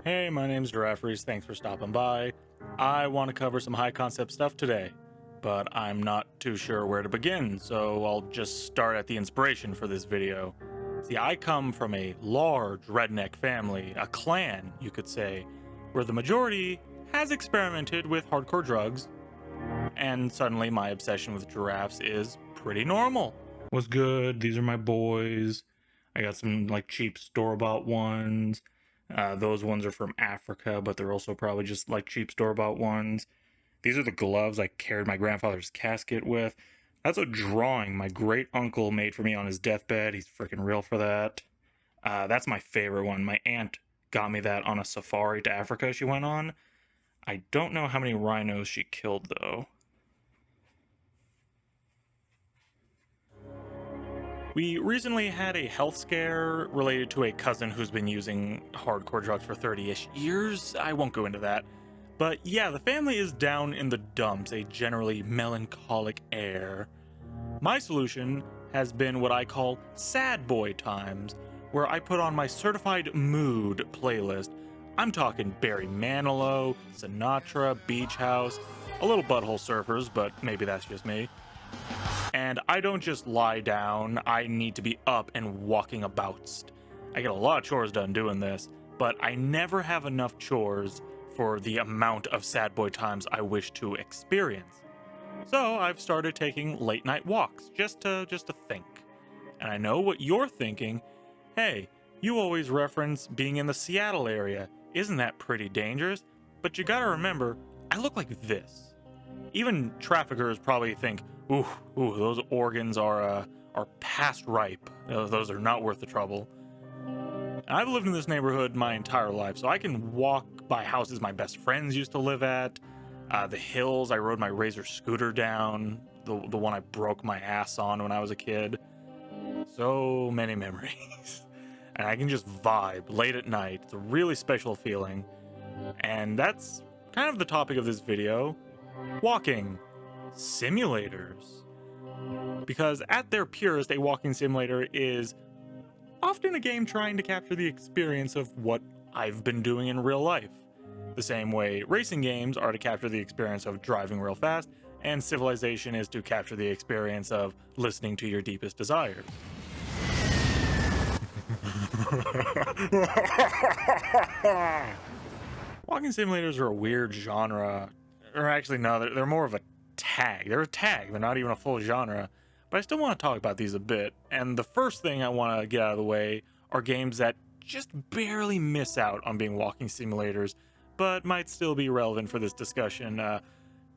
Hey, my name's Giraffe Reese. Thanks for stopping by. I want to cover some high concept stuff today, but I'm not too sure where to begin, so I'll just start at the inspiration for this video. See, I come from a large redneck family, a clan, you could say, where the majority has experimented with hardcore drugs, and suddenly my obsession with giraffes is pretty normal. What's good? These are my boys. I got some like cheap store-bought ones. Those ones are from Africa, but they're also probably just like cheap store-bought ones. These are the gloves I carried my grandfather's casket with. That's a drawing my great uncle made for me on his deathbed. He's freaking real for that. That's my favorite one. My aunt got me that on a safari to Africa she went on. I don't know how many rhinos she killed though. We recently had a health scare related to a cousin who's been using hardcore drugs for 30-ish years. I won't go into that. But yeah, the family is down in the dumps, a generally melancholic air. My solution has been what I call sad boy times, where I put on my certified mood playlist. I'm talking Barry Manilow, Sinatra, Beach House, a little Butthole Surfers, but maybe that's just me. And I don't just lie down, I need to be up and walking about. I get a lot of chores done doing this, but I never have enough chores for the amount of sad boy times I wish to experience. So I've started taking late night walks just to think. And I know what you're thinking. Hey, you always reference being in the Seattle area. Isn't that pretty dangerous? But you gotta remember, I look like this. Even traffickers probably think, ooh, those organs are past ripe. Those are not worth the trouble. I've lived in this neighborhood my entire life, so I can walk by houses my best friends used to live at, the hills I rode my Razor scooter down, the one I broke my ass on when I was a kid. So many memories. And I can just vibe late at night. It's a really special feeling. And that's kind of the topic of this video. Walking simulators. Because at their purest, a walking simulator is often a game trying to capture the experience of what I've been doing in real life. The same way racing games are to capture the experience of driving real fast, and Civilization is to capture the experience of listening to your deepest desires. Walking simulators are a weird genre. Or actually, no, they're more of a tag. They're a tag, they're not even a full genre. But I still want to talk about these a bit. And the first thing I want to get out of the way are games that just barely miss out on being walking simulators, but might still be relevant for this discussion.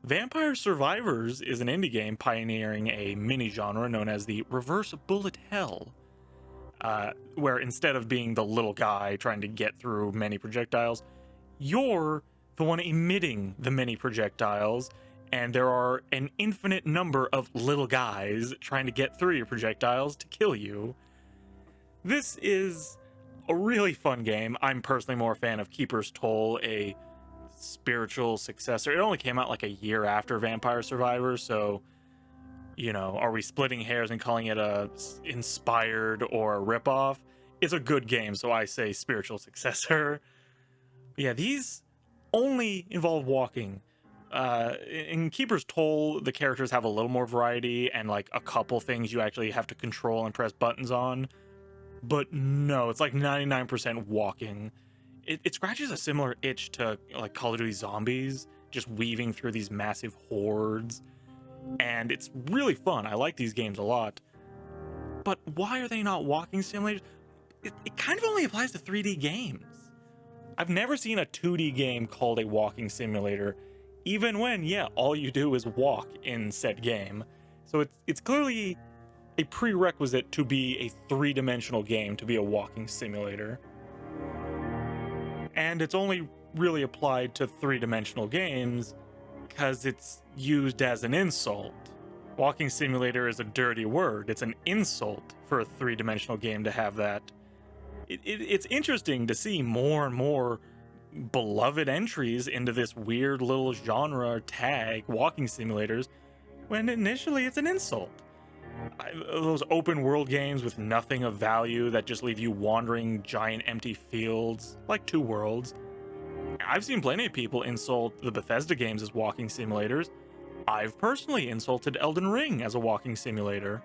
Vampire Survivors is an indie game pioneering a mini-genre known as the reverse bullet hell, where instead of being the little guy trying to get through many projectiles, you're the one emitting the many projectiles, and there are an infinite number of little guys trying to get through your projectiles to kill you. This is a really fun game. I'm personally more a fan of Keeper's Toll, a spiritual successor. It only came out like a year after Vampire Survivors, so, you know, are we splitting hairs and calling it a inspired or a ripoff? It's a good game, so I say spiritual successor. But yeah, these only involve walking. In Keeper's Toll, the characters have a little more variety and like a couple things you actually have to control and press buttons on. But no, it's like 99% walking. It scratches a similar itch to like Call of Duty Zombies, just weaving through these massive hordes. And it's really fun. I like these games a lot. But why are they not walking simulators? It kind of only applies to 3D games. I've never seen a 2D game called a walking simulator, even when, yeah, all you do is walk in said game. So it's clearly a prerequisite to be a 3-dimensional game to be a walking simulator. And it's only really applied to 3-dimensional games because it's used as an insult. Walking simulator is a dirty word. It's an insult for a 3-dimensional game to have that. It's interesting to see more and more beloved entries into this weird little genre tag, walking simulators, when initially it's an insult. Those open world games with nothing of value that just leave you wandering giant empty fields, like Two Worlds, I've seen plenty of people insult the Bethesda games as walking simulators. I've personally insulted Elden Ring as a walking simulator.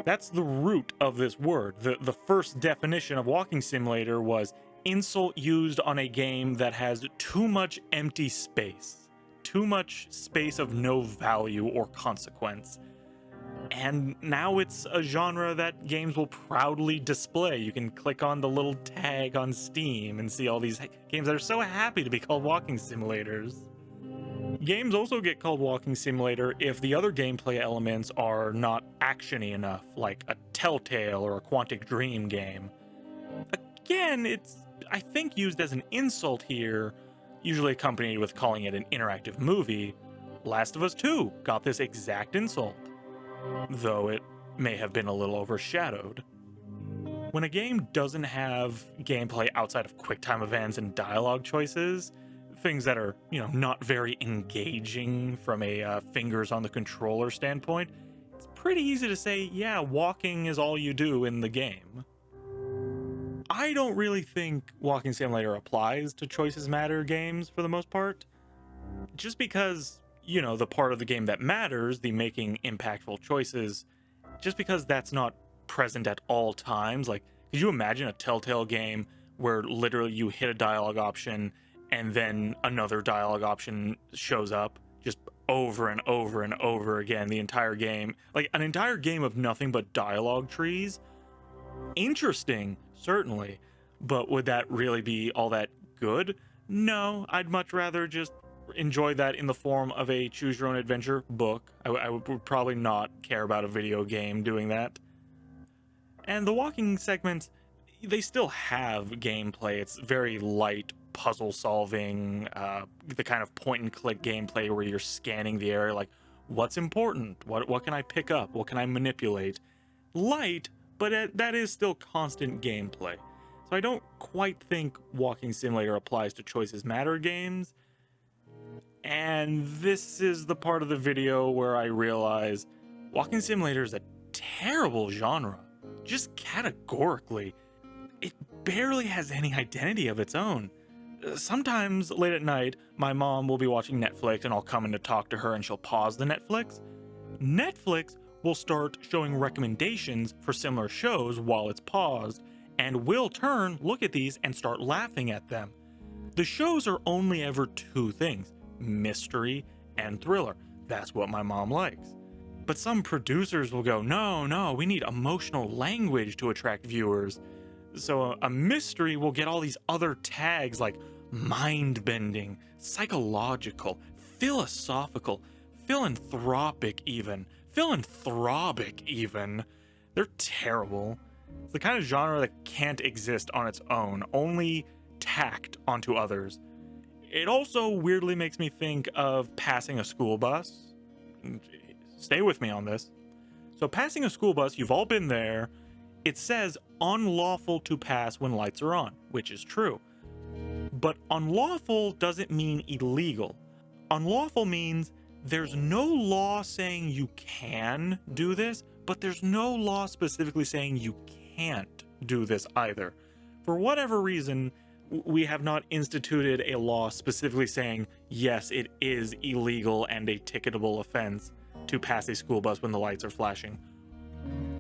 That's the root of this word. The first definition of walking simulator was insult used on a game that has too much empty space, too much space of no value or consequence. And now it's a genre that games will proudly display. You can click on the little tag on Steam and see all these games that are so happy to be called walking simulators. Games also get called walking simulator if the other gameplay elements are not actiony enough, like a Telltale or a Quantic Dream game. Again, it's, I think, used as an insult here, usually accompanied with calling it an interactive movie. Last of Us 2 got this exact insult, though it may have been a little overshadowed. When a game doesn't have gameplay outside of QuickTime events and dialogue choices, things that are, not very engaging from a fingers on the controller standpoint, it's pretty easy to say, yeah, walking is all you do in the game. I don't really think Walking Simulator applies to Choices Matter games for the most part, just because, the part of the game that matters, the making impactful choices, just because that's not present at all times. Like, could you imagine a Telltale game where literally you hit a dialogue option and then another dialogue option shows up just over and over and over again the entire game? Like an entire game of nothing but dialogue trees? Interesting, certainly, but would that really be all that good? No, I'd much rather just enjoy that in the form of a choose your own adventure book. I would probably not care about a video game doing that. And the walking segments, they still have gameplay. It's very light puzzle solving, the kind of point and click gameplay where you're scanning the area, like what's important, what can I pick up, what can I manipulate. Light, but that is still constant gameplay. So I don't quite think Walking Simulator applies to Choices Matter games. And this is the part of the video where I realize Walking Simulator is a terrible genre, just categorically. It barely has any identity of its own. Sometimes late at night, my mom will be watching Netflix and I'll come in to talk to her and she'll pause the Netflix. Netflix will start showing recommendations for similar shows while it's paused, and we'll look at these and start laughing at them. The shows are only ever two things: mystery and thriller. That's what my mom likes. But some producers will go, no, we need emotional language to attract viewers. So a mystery will get all these other tags like mind-bending, psychological, philosophical, philanthropic even. They're terrible. It's the kind of genre that can't exist on its own, only tacked onto others. It also weirdly makes me think of passing a school bus. Stay with me on this. So passing a school bus, you've all been there. It says unlawful to pass when lights are on, which is true. But unlawful doesn't mean illegal. Unlawful means there's no law saying you can do this, but there's no law specifically saying you can't do this either. For whatever reason, we have not instituted a law specifically saying, yes, it is illegal and a ticketable offense to pass a school bus when the lights are flashing.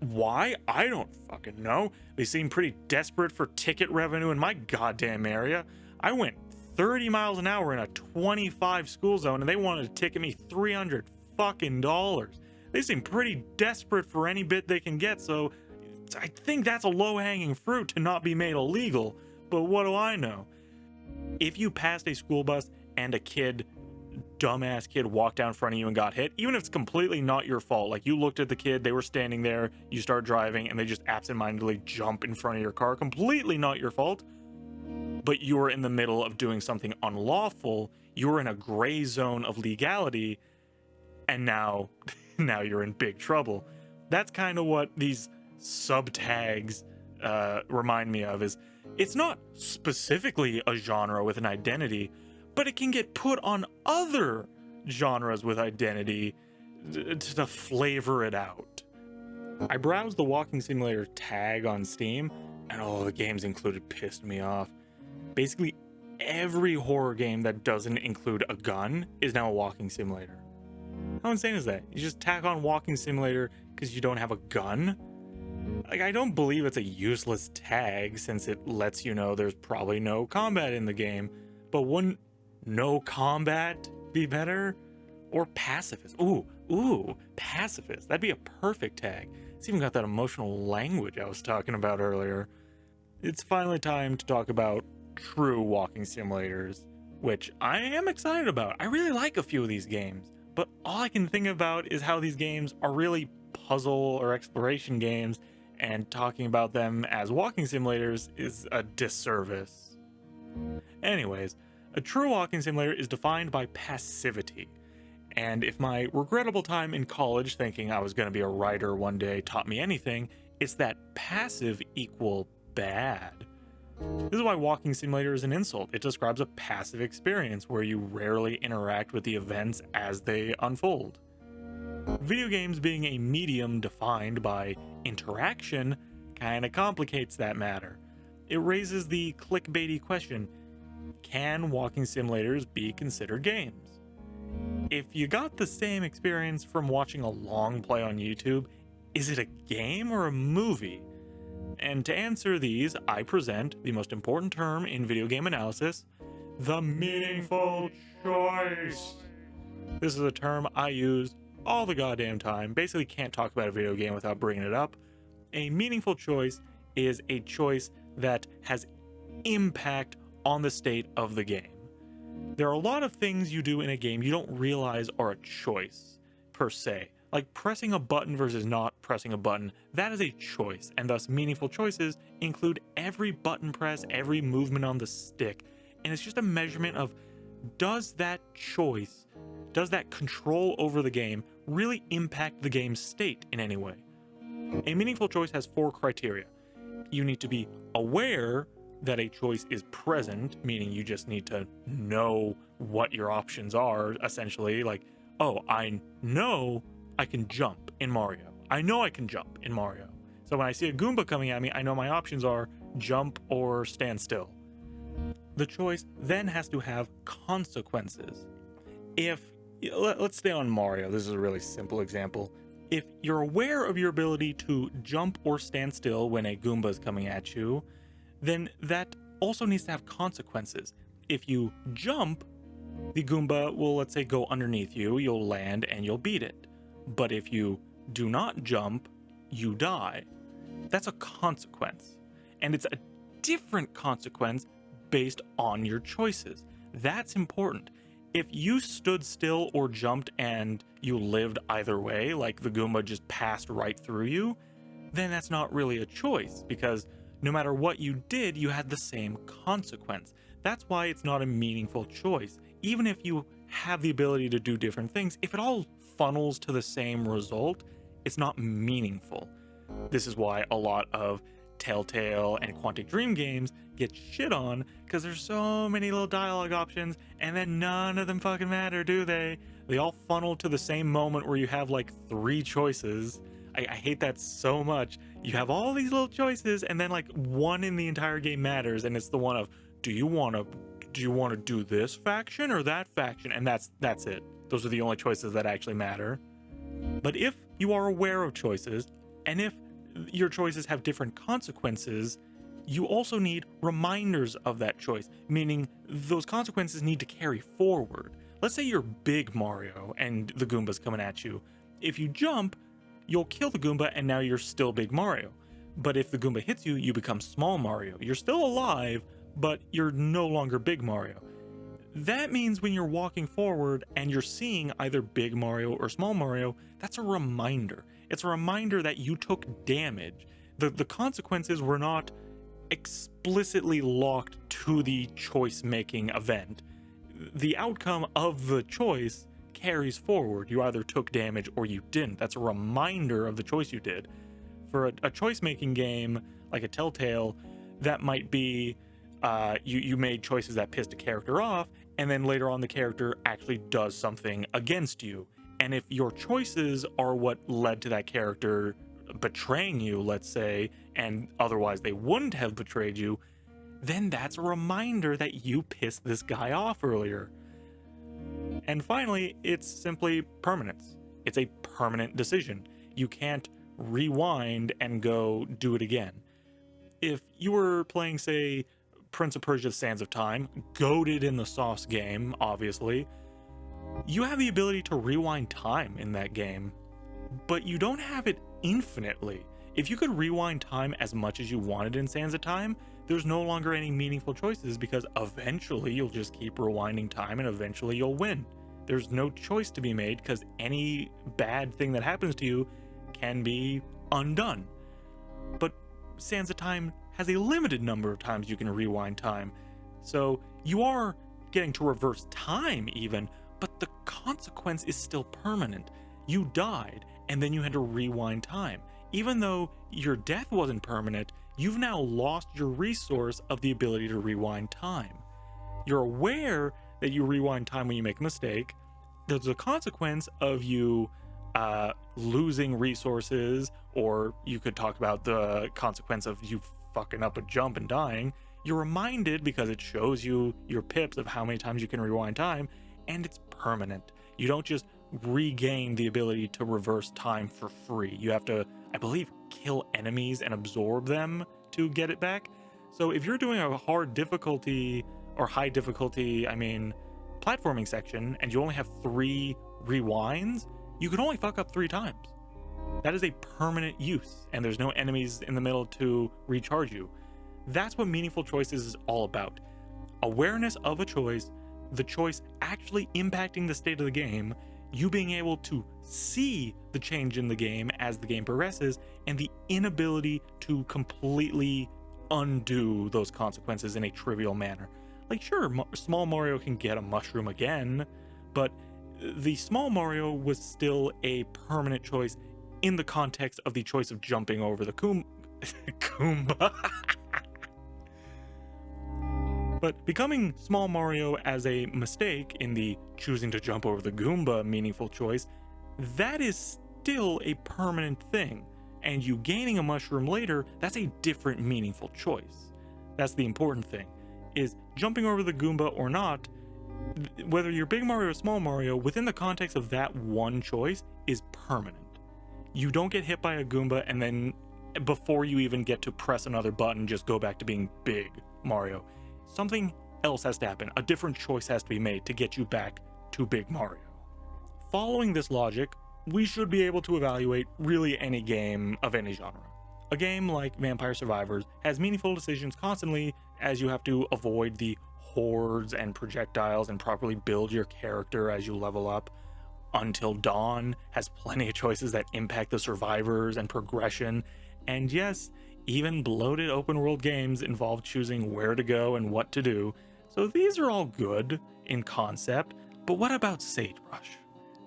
Why? I don't fucking know. They seem pretty desperate for ticket revenue in my goddamn area. I went 30 miles an hour in a 25 school zone and they wanted to ticket me $300 fucking dollars. They seem pretty desperate for any bit they can get, so I think that's a low-hanging fruit to not be made illegal. But what do I know? If you passed a school bus and a dumbass kid walked down in front of you and got hit, even if it's completely not your fault, like you looked at the kid, they were standing there, you start driving, and they just absentmindedly jump in front of your car, completely not your fault, but you were in the middle of doing something unlawful, you were in a gray zone of legality, and now you're in big trouble. That's kind of what these subtags remind me of. Is it's not specifically a genre with an identity, but it can get put on other genres with identity to flavor it out. I browsed the Walking Simulator tag on Steam, and all the games included pissed me off. Basically, every horror game that doesn't include a gun is now a walking simulator. How insane is that? You just tack on walking simulator because you don't have a gun? Like, I don't believe it's a useless tag since it lets you know there's probably no combat in the game, but wouldn't no combat be better? Or pacifist. Ooh, pacifist. That'd be a perfect tag. It's even got that emotional language I was talking about earlier. It's finally time to talk about true walking simulators, which I am excited about. I really like a few of these games, but all I can think about is how these games are really puzzle or exploration games, and talking about them as walking simulators is a disservice. Anyways, a true walking simulator is defined by passivity. And if my regrettable time in college thinking I was going to be a writer one day taught me anything, it's that passive equal bad. This is why walking simulator is an insult. It describes a passive experience where you rarely interact with the events as they unfold. Video games being a medium defined by interaction kinda complicates that matter. It raises the clickbaity question, can walking simulators be considered games? If you got the same experience from watching a long play on YouTube, is it a game or a movie? And to answer these, I present the most important term in video game analysis, the meaningful choice. This is a term I use all the goddamn time. Basically can't talk about a video game without bringing it up. A meaningful choice is a choice that has impact on the state of the game. There are a lot of things you do in a game you don't realize are a choice, per se. Like pressing a button versus not pressing a button, that is a choice, and thus meaningful choices include every button press, every movement on the stick, and it's just a measurement of, does that choice, does that control over the game really impact the game's state in any way? A meaningful choice has 4 criteria. You need to be aware that a choice is present, meaning you just need to know what your options are, essentially. Like, oh, I know I can jump in Mario. I know I can jump in Mario. So when I see a Goomba coming at me, I know my options are jump or stand still. The choice then has to have consequences. Let's stay on Mario. This is a really simple example. If you're aware of your ability to jump or stand still when a Goomba is coming at you, then that also needs to have consequences. If you jump, the Goomba will, let's say, go underneath you, you'll land and you'll beat it. But if you do not jump, you die. That's a consequence. And it's a different consequence based on your choices. That's important. If you stood still or jumped and you lived either way, like the Goomba just passed right through you, then that's not really a choice, because no matter what you did, you had the same consequence. That's why it's not a meaningful choice. Even if you have the ability to do different things, if it all funnels to the same result, it's not meaningful. This is why a lot of Telltale and Quantic Dream games get shit on, because there's so many little dialogue options, and then none of them fucking matter, do they? They all funnel to the same moment where you have like 3 choices. I hate that so much. You have all these little choices, and then like one in the entire game matters, and it's the one of, do you want to do this faction or that faction? And that's it. Those are the only choices that actually matter. But if you are aware of choices, and if your choices have different consequences, you also need reminders of that choice, meaning those consequences need to carry forward. Let's say you're Big Mario and the Goomba's coming at you. If you jump, you'll kill the Goomba and now you're still Big Mario. But if the Goomba hits you, you become Small Mario. You're still alive, but you're no longer Big Mario. That means when you're walking forward and you're seeing either Big Mario or Small Mario, that's a reminder. It's a reminder that you took damage. The consequences were not explicitly locked to the choice-making event. The outcome of the choice carries forward. You either took damage or you didn't. That's a reminder of the choice you did. For a choice-making game like a Telltale, that might be you made choices that pissed a character off, and then later on the character actually does something against you. And if your choices are what led to that character betraying you, let's say, and otherwise they wouldn't have betrayed you, then that's a reminder that you pissed this guy off earlier. And finally, it's simply permanence. It's a permanent decision. You can't rewind and go do it again. If you were playing, say, Prince of Persia: Sands of Time, goated in the sauce game, obviously, you have the ability to rewind time in that game, but you don't have it infinitely. If you could rewind time as much as you wanted in Sands of Time, there's no longer any meaningful choices because eventually you'll just keep rewinding time and eventually you'll win. There's no choice to be made because any bad thing that happens to you can be undone. But Sands of Time has a limited number of times you can rewind time. So you are getting to reverse time even, but the consequence is still permanent. You died and then you had to rewind time. Even though your death wasn't permanent, you've now lost your resource of the ability to rewind time. You're aware that you rewind time when you make a mistake. There's a consequence of you losing resources, or you could talk about the consequence of you fucking up a jump and dying. You're reminded because it shows you your pips of how many times you can rewind time, and it's permanent. You don't just regain the ability to reverse time for free. You have to, I believe, kill enemies and absorb them to get it back. So if you're doing a hard difficulty or high difficulty, platforming section, and you only have 3 rewinds, you can only fuck up 3 times. That is a permanent use, and there's no enemies in the middle to recharge you. That's what meaningful choices is all about. Awareness of a choice, the choice actually impacting the state of the game, you being able to see the change in the game as the game progresses, and the inability to completely undo those consequences in a trivial manner. Like, sure, small Mario can get a mushroom again, but the small Mario was still a permanent choice in the context of the choice of jumping over the Goomba. But becoming small Mario as a mistake in the choosing to jump over the Goomba meaningful choice, that is still a permanent thing. And you gaining a mushroom later, that's a different meaningful choice. That's the important thing, is jumping over the Goomba or not, whether you're Big Mario or Small Mario, within the context of that one choice is permanent. You don't get hit by a Goomba and then before you even get to press another button, just go back to being Big Mario. Something else has to happen. A different choice has to be made to get you back to Big Mario. Following this logic, we should be able to evaluate really any game of any genre. A game like Vampire Survivors has meaningful decisions constantly, as you have to avoid the hordes and projectiles and properly build your character as you level up. Until Dawn has plenty of choices that impact the survivors and progression. And yes, even bloated open world games involve choosing where to go and what to do. So these are all good in concept, but what about Sagebrush?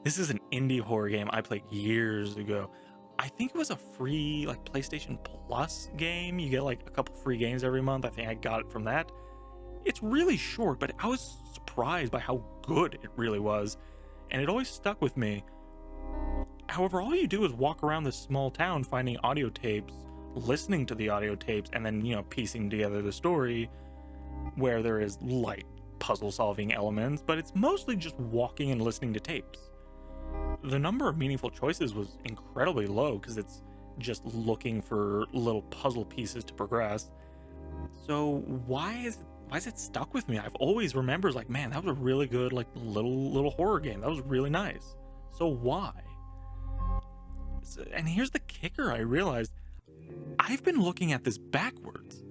This is an indie horror game I played years ago. I think it was a free PlayStation Plus game. You get a couple free games every month. I think I got it from that. It's really short, but I was surprised by how good it really was, and it always stuck with me. However, all you do is walk around this small town finding audio tapes, listening to the audio tapes, and then, piecing together the story, where there is light puzzle solving elements, but it's mostly just walking and listening to tapes. The number of meaningful choices was incredibly low because it's just looking for little puzzle pieces to progress. So why is it stuck with me? I've always remembered man, that was a really good little horror game. That was really nice. So why? And here's the kicker. I realized I've been looking at this backwards.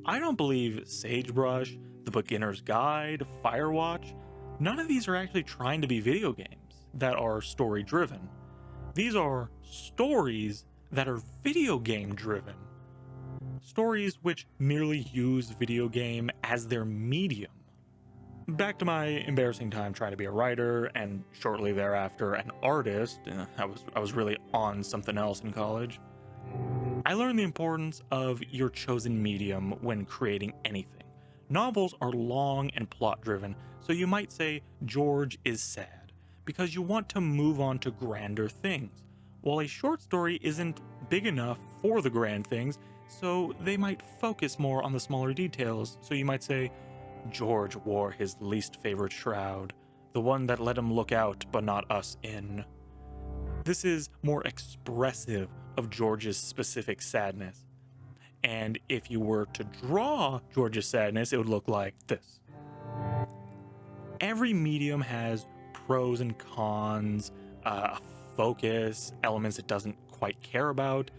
I don't believe Sagebrush, The Beginner's Guide, Firewatch, none of these are actually trying to be video games that are story driven. These are stories that are video game driven. Stories which merely use video game as their medium. Back to my embarrassing time trying to be a writer, and shortly thereafter an artist. I was really on something else in college. I learned the importance of your chosen medium when creating anything. Novels are long and plot driven, so you might say George is sad because you want to move on to grander things, while a short story isn't big enough for the grand things, so they might focus more on the smaller details. So you might say, George wore his least favorite shroud, the one that let him look out but not us in. This is more expressive of George's specific sadness. And if you were to draw George's sadness, it would look like this. Every medium has pros and cons, focus, elements it doesn't quite care about.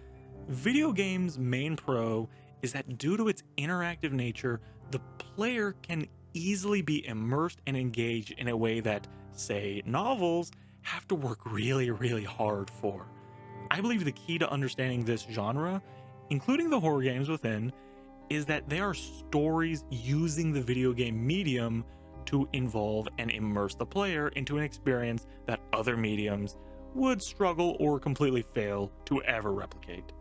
Video games' main pro is that due to its interactive nature, the player can easily be immersed and engaged in a way that, say, novels have to work really, really hard for. I believe the key to understanding this genre, including the horror games within, is that they are stories using the video game medium to involve and immerse the player into an experience that other mediums would struggle or completely fail to ever replicate.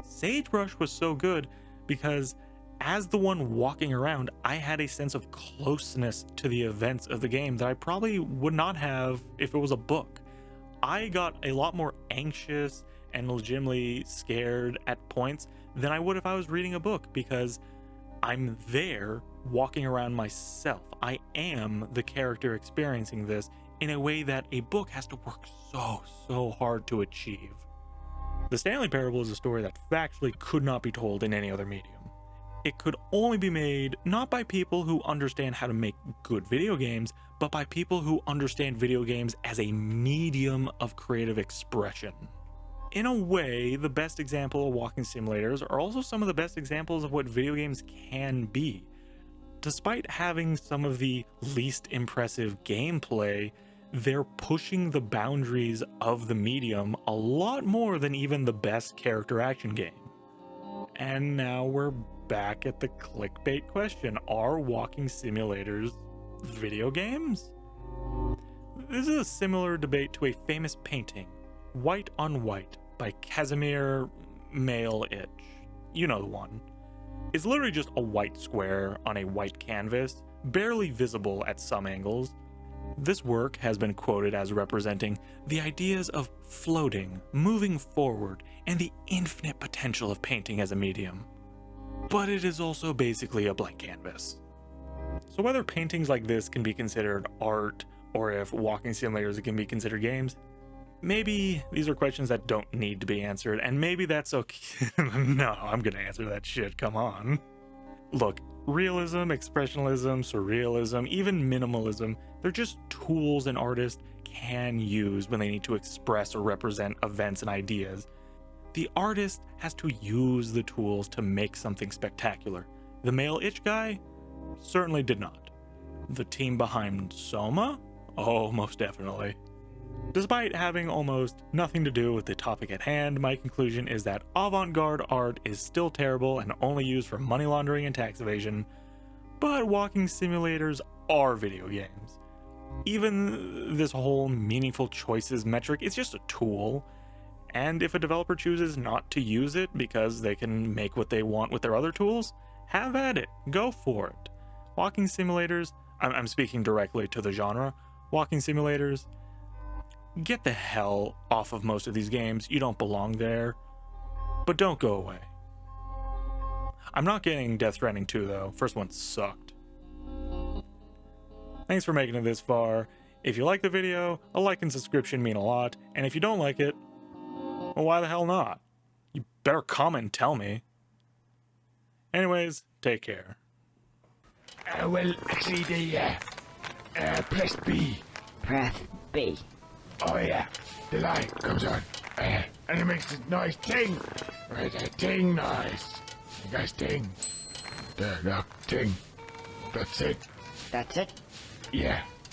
Sagebrush was so good because as the one walking around, I had a sense of closeness to the events of the game that I probably would not have if it was a book. I got a lot more anxious and legitimately scared at points than I would if I was reading a book, because I'm there walking around myself. I am the character experiencing this in a way that a book has to work so hard to achieve. The Stanley Parable is a story that factually could not be told in any other medium. It could only be made not by people who understand how to make good video games, but by people who understand video games as a medium of creative expression. In a way, the best example of walking simulators are also some of the best examples of what video games can be. Despite having some of the least impressive gameplay, they're pushing the boundaries of the medium a lot more than even the best character action game. And now we're back at the clickbait question. Are walking simulators video games? This is a similar debate to a famous painting, White on White, by Casimir Male-Ich. You know the one. It's literally just a white square on a white canvas, barely visible at some angles. This work has been quoted as representing the ideas of floating, moving forward, and the infinite potential of painting as a medium. But it is also basically a blank canvas. So whether paintings like this can be considered art, or if walking simulators can be considered games, maybe these are questions that don't need to be answered, and maybe that's okay. No, I'm gonna answer that shit, come on. Look, realism, expressionism, surrealism, even minimalism, they're just tools an artist can use when they need to express or represent events and ideas. The artist has to use the tools to make something spectacular. The Male-Ich guy certainly did not. The team behind Soma? Oh, most definitely. Despite having almost nothing to do with the topic at hand, my conclusion is that avant-garde art is still terrible and only used for money laundering and tax evasion, but walking simulators are video games. Even this whole meaningful choices metric is just a tool, and if a developer chooses not to use it because they can make what they want with their other tools, have at it, go for it. Walking simulators, I'm speaking directly to the genre, walking simulators, get the hell off of most of these games. You don't belong there, but don't go away. I'm not getting Death Stranding 2 though. First one sucked. Thanks for making it this far. If you like the video, a like and subscription mean a lot, and if you don't like it, well, why the hell not? You better comment and tell me. Anyways, take care. Well, actually, press B. Press B. Oh yeah, the light comes on, and it makes this nice ting. Right, a ting noise. You guys ting. There, look, ting. That's it. That's it? Yeah.